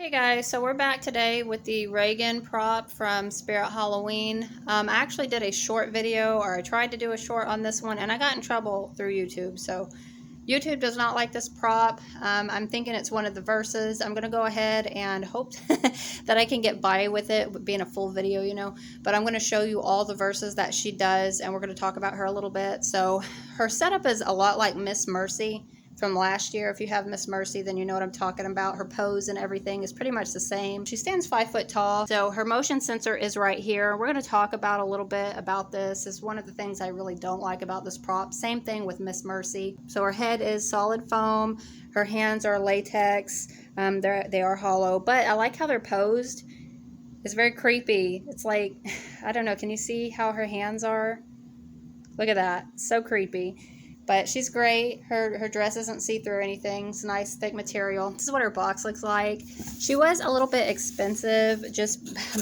Hey guys, so we're back today with the Reagan prop from Spirit Halloween. I actually did a short video, or I tried to do a short on this one, and I got in trouble through YouTube. So YouTube does not like this prop. I'm thinking it's one of the verses. I'm going to go ahead and hope that I can get by with it being a full video, you know. But I'm going to show you all the verses that she does, and we're going to talk about her a little bit. So her setup is a lot like Miss Mercy from last year. If you have Miss Mercy, then you know what I'm talking about. Her pose and everything is pretty much the same. She stands 5 foot tall, so her motion sensor is right here. We're going to talk about a little bit about this. It's one of the things I really don't like about this prop. Same thing with Miss Mercy. So her head is solid foam. Her hands are latex. They are hollow, but I like how they're posed. It's very creepy. It's like, I don't know, can you see how her hands are? Look at that. So creepy. But she's great. Her dress isn't see-through or anything. It's nice, thick material. This is what her box looks like. She was a little bit expensive,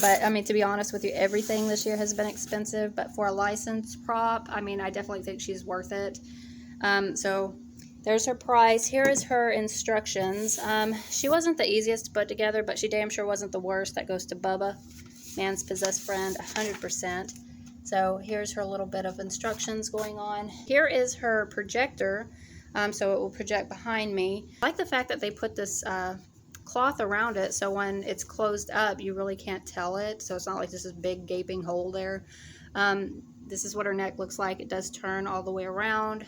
but I mean, to be honest with you, everything this year has been expensive. But for a licensed prop, I mean, I definitely think she's worth it. So there's her price. Here is her instructions. She wasn't the easiest to put together, but she damn sure wasn't the worst. That goes to Bubba, man's possessed friend, 100%. So here's her little bit of instructions going on. Here is her projector, so it will project behind me. I like the fact that they put this cloth around it, so when it's closed up, you really can't tell it. So it's not like this is big gaping hole there. This is what her neck looks like. It does turn all the way around.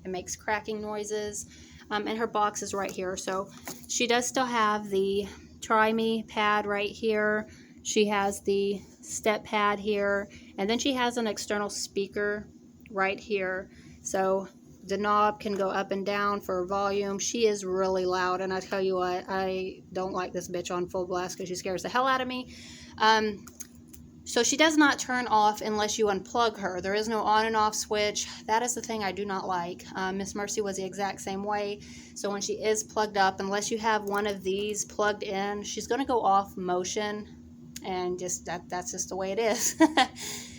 It makes cracking noises. And her box is right here. So she does still have the Try Me pad right here. She has the step pad here, and then she has an external speaker right here. So the knob can go up and down for volume. She is really loud, and I tell you what, I don't like this bitch on full blast because she scares the hell out of me. So she does not turn off unless you unplug her. There is no on and off switch. That is the thing I do not like. Miss Mercy was the exact same way. So when she is plugged up, unless you have one of these plugged in, she's going to go off motion. And just that's just the way it is.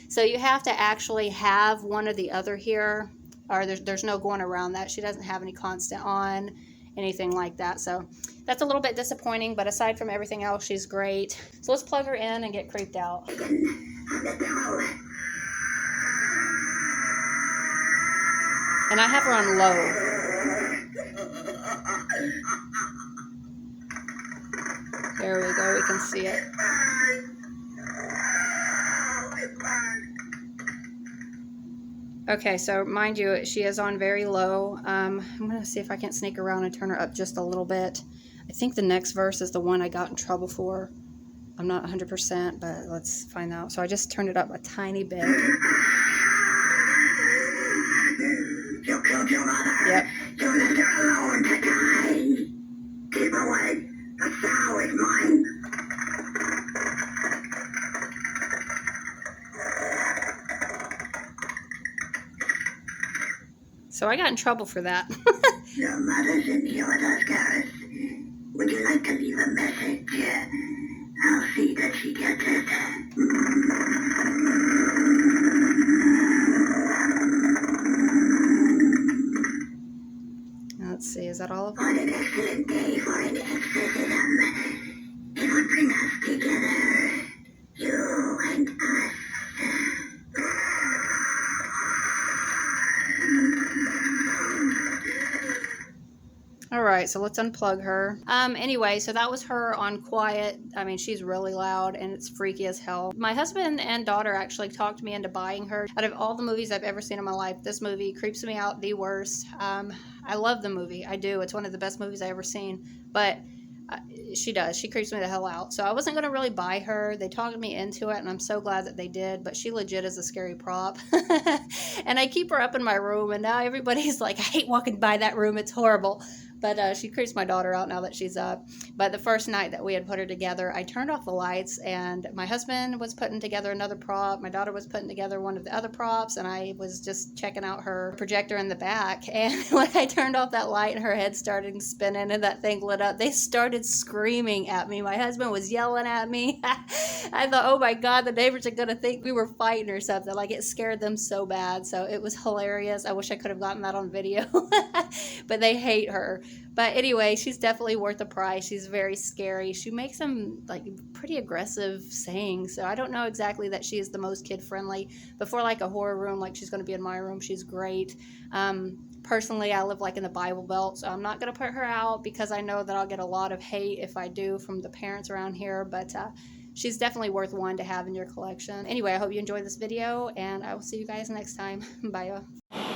So you have to actually have one or the other here, or there's no going around that. She doesn't have any constant on, anything like that. So that's a little bit disappointing, but aside from everything else, she's great. So let's plug her in and get creeped out. And I have her on low. There we go, we can see it. Okay, so mind you, she is on very low. I'm going to see if I can sneak around and turn her up just a little bit. I think the next verse is the one I got in trouble for. I'm not 100%, but let's find out. So I just turned it up a tiny bit. You killed your mother. Yep. You left her alone to die. Keep away. The sow is mine. So I got in trouble for that. Your mother's in here with us, Gareth. Would you like to leave a message? I'll see that she gets it. Let's see, is that all of What them? an excellent day for an exorcism. It would bring us together. You and us. All right, so let's unplug her. Anyway, so that was her on quiet. I mean, she's really loud and it's freaky as hell. My husband and daughter actually talked me into buying her. Out of all the movies I've ever seen in my life, this movie creeps me out the worst. I love the movie. I do. It's one of the best movies I've ever seen. But she does. She creeps me the hell out. So I wasn't going to really buy her. They talked me into it, and I'm so glad that they did. But she legit is a scary prop. And I keep her up in my room, and now everybody's like, I hate walking by that room. It's horrible. But she creeps my daughter out now that she's up. But the first night that we had put her together, I turned off the lights, and my husband was putting together another prop. My daughter was putting together one of the other props, and I was just checking out her projector in the back. And when I turned off that light and her head started spinning and that thing lit up, they started screaming at me. My husband was yelling at me. I thought, oh my God, the neighbors are going to think we were fighting or something. Like, it scared them so bad. So it was hilarious. I wish I could have gotten that on video. But they hate her. But anyway, she's definitely worth the price. She's very scary. She makes some like pretty aggressive sayings. So I don't know exactly that she is the most kid friendly. But for like a horror room, like she's going to be in my room, she's great. Personally, I live like in the Bible Belt, so I'm not going to put her out because I know that I'll get a lot of hate if I do from the parents around here. But she's definitely worth one to have in your collection. Anyway, I hope you enjoyed this video, and I will see you guys next time. Bye, y'all.